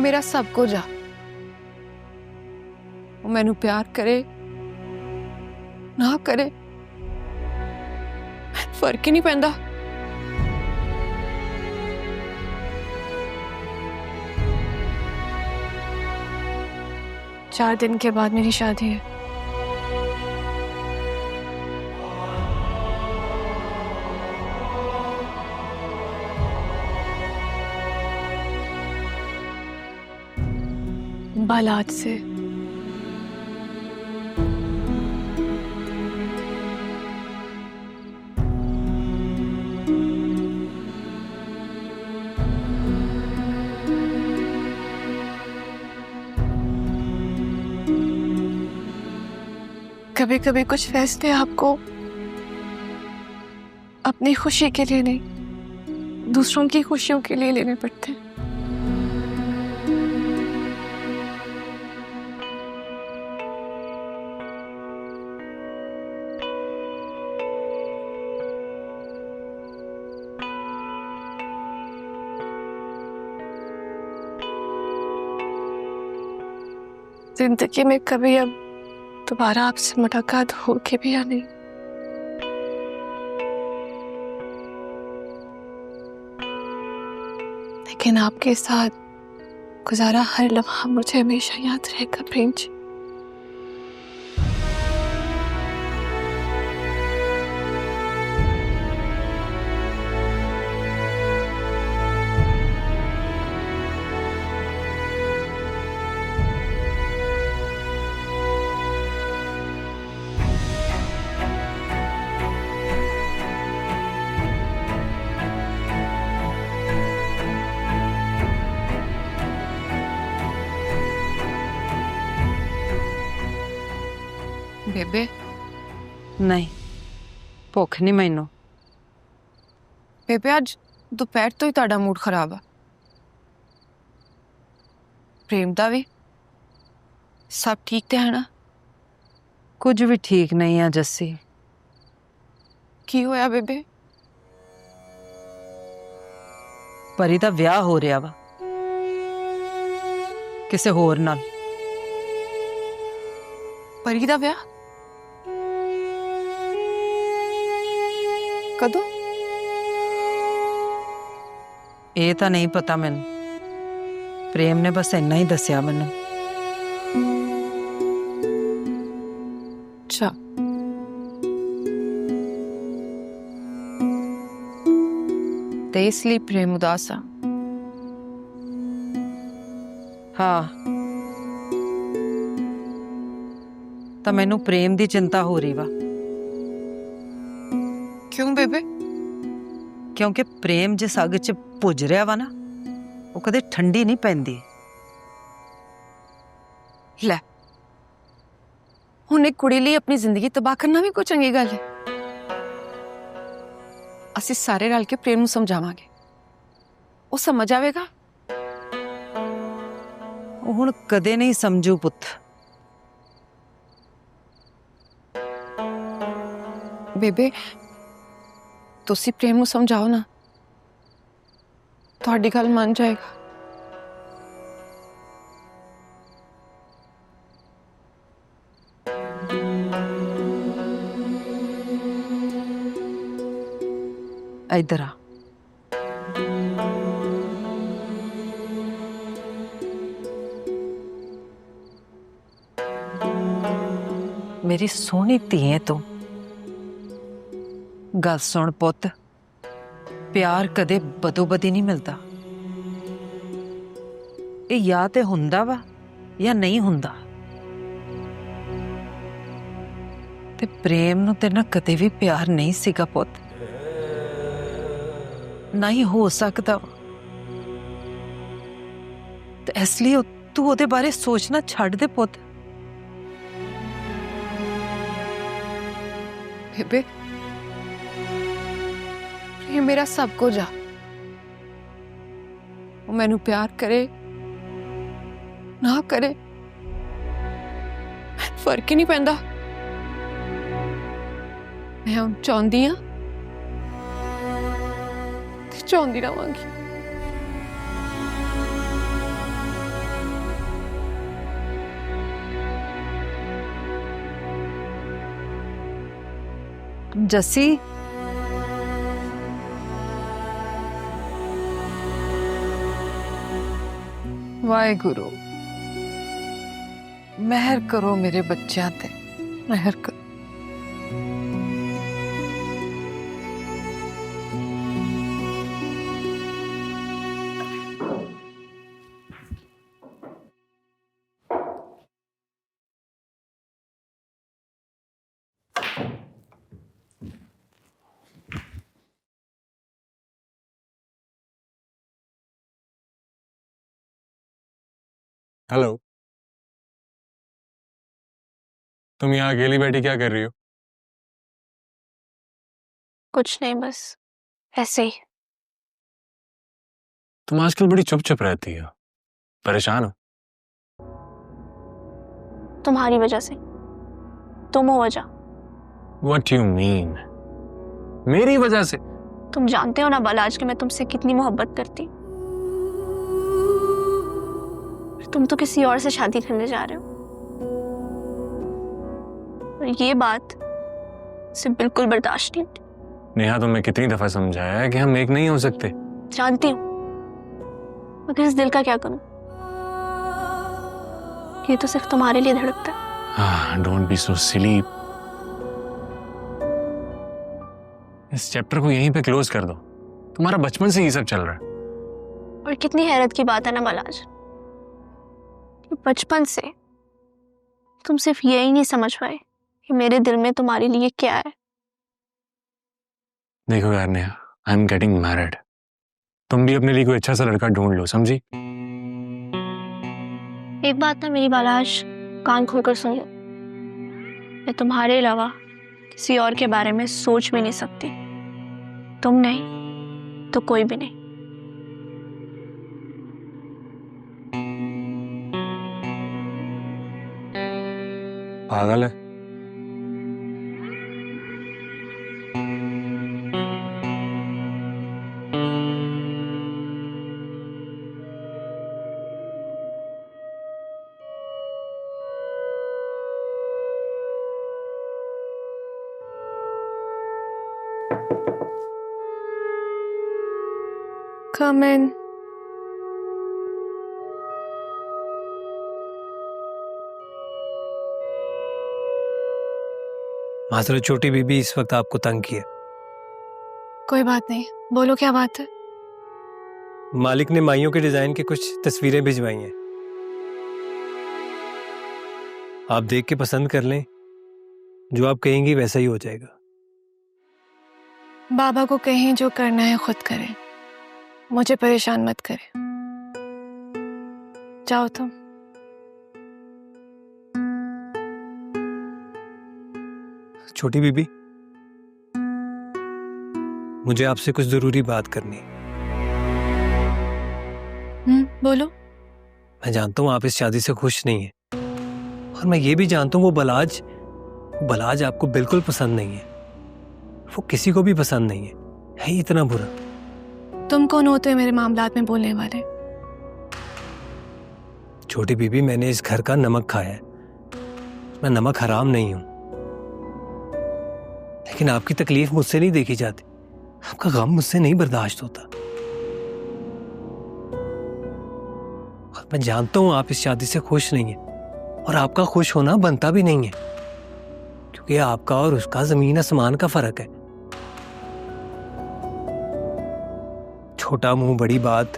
मेरा सब कुछ आ। वो मैनू प्यार करे ना करे फर्क ही नहीं पैंदा। चार दिन के बाद मेरी शादी है। बालात से कभी कभी कुछ फैसले आपको अपनी खुशी के लिए नहीं, दूसरों की खुशियों के लिए लेने पड़ते हैं। जिंदगी में कभी अब दोबारा आपसे मुलाकात होगी भी या नहीं, लेकिन आपके साथ गुजारा हर लम्हा मुझे हमेशा याद रहेगा प्रेम जी। बेबे नहीं भुख नहीं मैनू। बेबे अज दोपहर तो ही ताड़ा मूड खराब है। प्रेम दा भी सब ठीक ते है ना? कुछ भी ठीक नहीं है जस्सी। की होया बेबे? परी दा विआह हो रहा वा किसे होर नाल। परी दा विआह कदों? ये तो नहीं पता मैनू, प्रेम ने बस इन्ना ही दसिया मैनू। अच्छा ते इसलिए प्रेम उदास आ? हाँ तो मैनू प्रेम दी चिंता हो रही वा। क्यों बेबे? क्योंकि प्रेम जिस अग च भुज रहा वा ना, वो कदे ठंडी नहीं पैंदी। ले हुण एक कुड़ी लई अपनी जिंदगी तबाह करना भी कोई चंगी गल है? असीं सारे रल के प्रेम नूं समझावांगे, वो समझ आवेगा। वो हुण कदे नहीं समझू पुत्त। बेबे तुसी प्रेम नूं समझाओ ना, तुहाडी गल मान जाएगा। इधर आ। मेरी सोहनी धीए तू गल सुन पुत्त, प्यार कदे बदो बदी नहीं मिलता। ये या ते हुंदा वा या नहीं हुंदा। ते प्रेम नूं ते ना कदे भी प्यार नहीं सीगा पुत्त, ना ही हो सकता। ते इसलिए तू ओदे बारे सोचना छड्ड दे पुत्त। बेबे प्रेम मेरा सब कुछ आ। वो मैनू प्यार करे ना करे फर्क ही नहीं पैंदा। मैं हुण चाहुंदी हां ते चाहुंदी रहांगी। जस्सी, वाहेगुरु मेहर करो मेरे बच्चों ते, मेहर करो। हेलो, तुम यहाँ अकेली बैठी क्या कर रही हो? कुछ नहीं, बस ऐसे ही। तुम आजकल बड़ी चुप रहती हो, परेशान हो? तुम्हारी वजह से। तुम हो वजह। What you mean? मेरी वजह से? तुम जानते हो ना बालाज कि मैं तुमसे कितनी मोहब्बत करती। तुम तो किसी और से शादी करने जा रहे हो, और ये बात से बिल्कुल बर्दाश्त नहीं होती। नेहा, तुम्हें कितनी दफा समझाया है कि हम एक नहीं हो सकते। जानती हूँ, मगर इस दिल का क्या करूं? ये तो सिर्फ तुम्हारे लिए धड़कता है। Don't be so silly. इस चैप्टर को यहीं पे क्लोज कर दो। तुम्हारा बचपन से ये सब चल रहा है। और कितनी हैरत की बात है ना बालाज, बचपन से तुम सिर्फ यही नहीं समझ पाए कि मेरे दिल में तुम्हारे लिए क्या है। देखो यार Neha, I am getting married. तुम भी अपने लिए कोई अच्छा सा लड़का ढूंढ लो, समझी? एक बात ना मेरी बालाज, कान खोलकर सुन लो। मैं तुम्हारे अलावा किसी और के बारे में सोच भी नहीं सकती। तुम नहीं तो कोई भी नहीं। पागल है? Come in. माजरत छोटी बीबी, इस वक्त आपको तंग किया। कोई बात नहीं, बोलो क्या बात है। मालिक ने माइयों के डिजाइन की कुछ तस्वीरें भिजवाई हैं, आप देख के पसंद कर लें। जो आप कहेंगी वैसा ही हो जाएगा। बाबा को कहें जो करना है खुद करें, मुझे परेशान मत करें। जाओ तुम। छोटी बीबी, मुझे आपसे कुछ जरूरी बात करनी है। बोलो। मैं जानता हूं आप इस शादी से खुश नहीं हैं, और मैं ये भी जानता हूं वो बलाज आपको बिल्कुल पसंद नहीं है। वो किसी को भी पसंद नहीं है ही इतना बुरा। तुम कौन होते हो मेरे मामलात में बोलने वाले? छोटी बीबी, मैंने इस घर का नमक खाया है। मैं नमक हराम नहीं हूं, लेकिन आपकी तकलीफ मुझसे नहीं देखी जाती, आपका गम मुझसे नहीं बर्दाश्त होता। और मैं जानता हूं आप इस शादी से खुश नहीं हैं, और आपका खुश होना बनता भी नहीं है, क्योंकि आपका और उसका जमीन आसमान का फर्क है। छोटा मुंह बड़ी बात,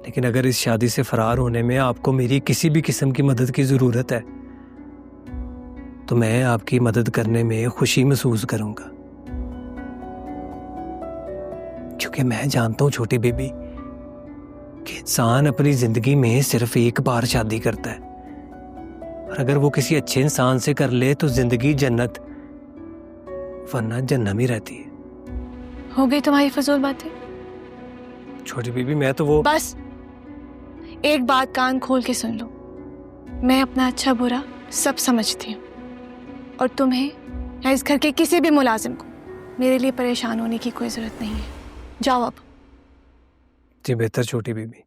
लेकिन अगर इस शादी से फरार होने में आपको मेरी किसी भी किस्म की मदद की जरूरत है, तो मैं आपकी मदद करने में खुशी महसूस करूंगा। क्योंकि मैं जानता हूं छोटी बेबी कि इंसान अपनी जिंदगी में सिर्फ एक बार शादी करता है, और अगर वो किसी अच्छे इंसान से कर ले तो जिंदगी जन्नत, वरना जन्नम ही रहती है। हो गई तुम्हारी फजूल बातें। छोटी बीबी, मैं तो वो बस एक बात कान खोल के सुन लो। मैं अपना अच्छा बुरा सब समझती हूँ, और तुम्हें या इस घर के किसी भी मुलाजिम को मेरे लिए परेशान होने की कोई जरूरत नहीं है। जाओ अब। जी बेहतर छोटी बीबी।